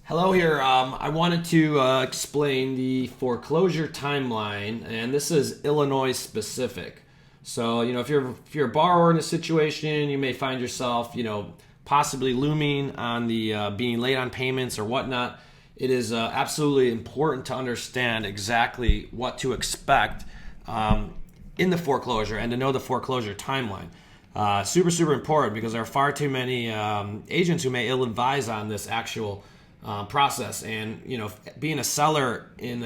Hello here. I wanted to explain the foreclosure timeline, and this is Illinois specific. So, if you're a borrower in a situation, you may find yourself, possibly looming on the being late on payments or whatnot. It is absolutely important to understand exactly what to expect in the foreclosure and to know the foreclosure timeline. Super important because there are far too many agents who may ill advise on this actual process. And being a seller in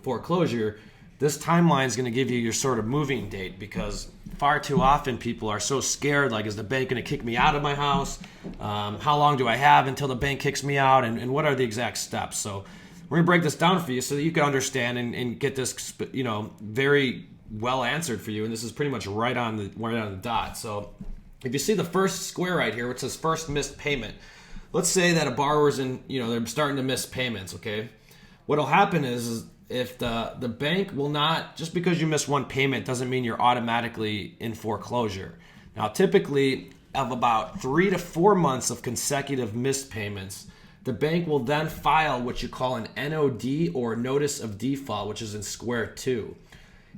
foreclosure, this timeline is going to give you your sort of moving date, because far too often people are so scared, like, is the bank going to kick me out of my house? How long do I have until the bank kicks me out? And what are the exact steps? So we're going to break this down for you so that you can understand and get this very well answered for you. And this is pretty much right on the dot. So if you see the first square right here, which says first missed payment, let's say that a borrower's they're starting to miss payments. Okay, what'll happen is if the bank will not, just because you miss one payment doesn't mean you're automatically in foreclosure. Now, typically of about 3 to 4 months of consecutive missed payments, the bank will then file what you call an NOD, or notice of default, which is in square 2.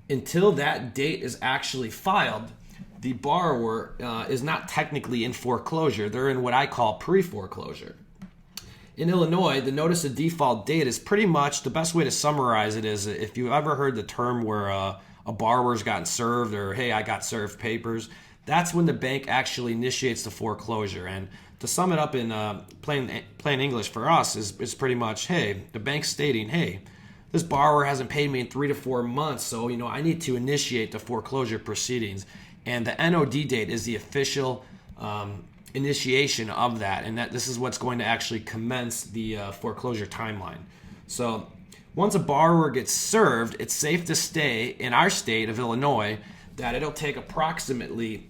Until that date is actually filed, the borrower is not technically in foreclosure. They're in what I call pre-foreclosure. In Illinois, the notice of default date is pretty much, the best way to summarize it is, if you've ever heard the term where a borrower's gotten served, or hey, I got served papers, that's when the bank actually initiates the foreclosure. And to sum it up in plain English for us is pretty much, hey, the bank's stating, hey, this borrower hasn't paid me in 3 to 4 months, so I need to initiate the foreclosure proceedings. And the NOD date is the official initiation of that, and that this is what's going to actually commence the foreclosure timeline. So once a borrower gets served, it's safe to say in our state of Illinois that it'll take approximately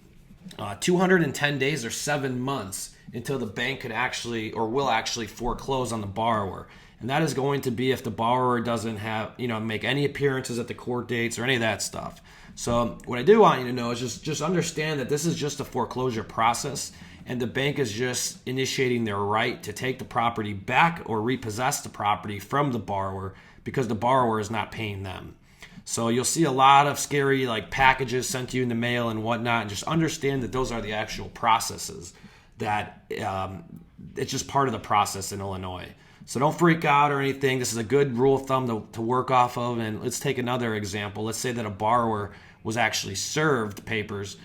210 days or 7 months until the bank could actually, or will actually, foreclose on the borrower. And that is going to be if the borrower doesn't have, make any appearances at the court dates or any of that stuff. So what I do want you to know is just understand that this is just a foreclosure process, and the bank is just initiating their right to take the property back or repossess the property from the borrower, because the borrower is not paying them. So you'll see a lot of scary packages sent to you in the mail and whatnot, and just understand that those are the actual processes, that it's just part of the process in Illinois. So don't freak out or anything. This is a good rule of thumb to work off of. And let's take another example. Let's say that a borrower was actually served papers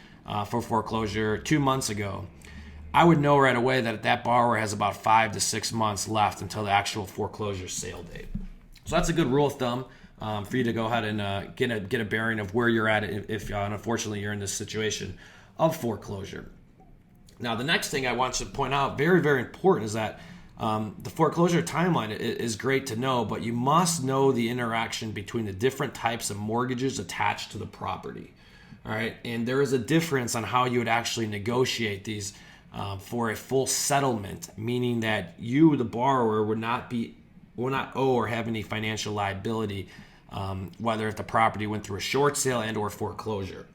for foreclosure 2 months ago. I would know right away that that borrower has about 5 to 6 months left until the actual foreclosure sale date. So that's a good rule of thumb for you to go ahead and get a bearing of where you're at if unfortunately you're in this situation of foreclosure. Now, the next thing I want to point out, very, very important, is that the foreclosure timeline is great to know, but you must know the interaction between the different types of mortgages attached to the property. All right, and there is a difference on how you would actually negotiate these for a full settlement, meaning that you, the borrower, will not owe or have any financial liability, whether if the property went through a short sale and or foreclosure.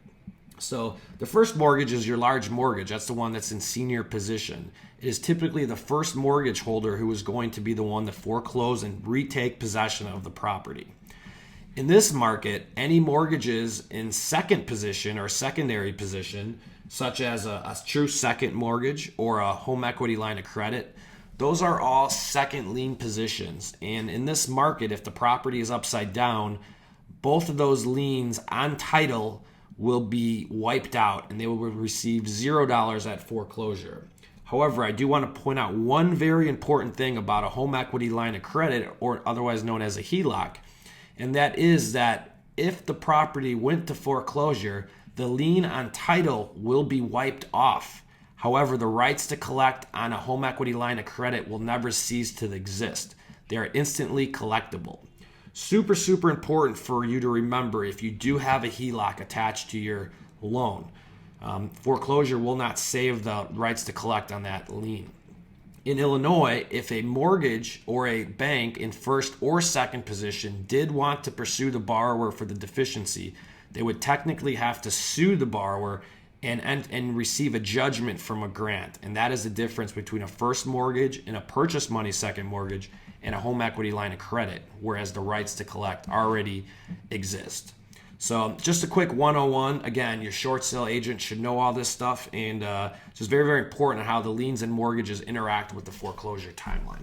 So the first mortgage is your large mortgage. That's the one that's in senior position. It is typically the first mortgage holder who is going to be the one to foreclose and retake possession of the property. In this market, any mortgages in second position or secondary position, such as a true second mortgage or a home equity line of credit, those are all second lien positions. And in this market, if the property is upside down, both of those liens on title will be wiped out, and they will receive $0 at foreclosure. However, I do want to point out one very important thing about a home equity line of credit, or otherwise known as a HELOC, and that is that if the property went to foreclosure, the lien on title will be wiped off. However, the rights to collect on a home equity line of credit will never cease to exist. They are instantly collectible. Super important for you to remember if you do have a HELOC attached to your loan. Foreclosure will not save the rights to collect on that lien. In Illinois, if a mortgage or a bank in first or second position did want to pursue the borrower for the deficiency, they would technically have to sue the borrower and receive a judgment from a grant. And that is the difference between a first mortgage and a purchase money second mortgage and a home equity line of credit, whereas the rights to collect already exist. So just a quick 101. Again, your short sale agent should know all this stuff, and just very, very important how the liens and mortgages interact with the foreclosure timeline.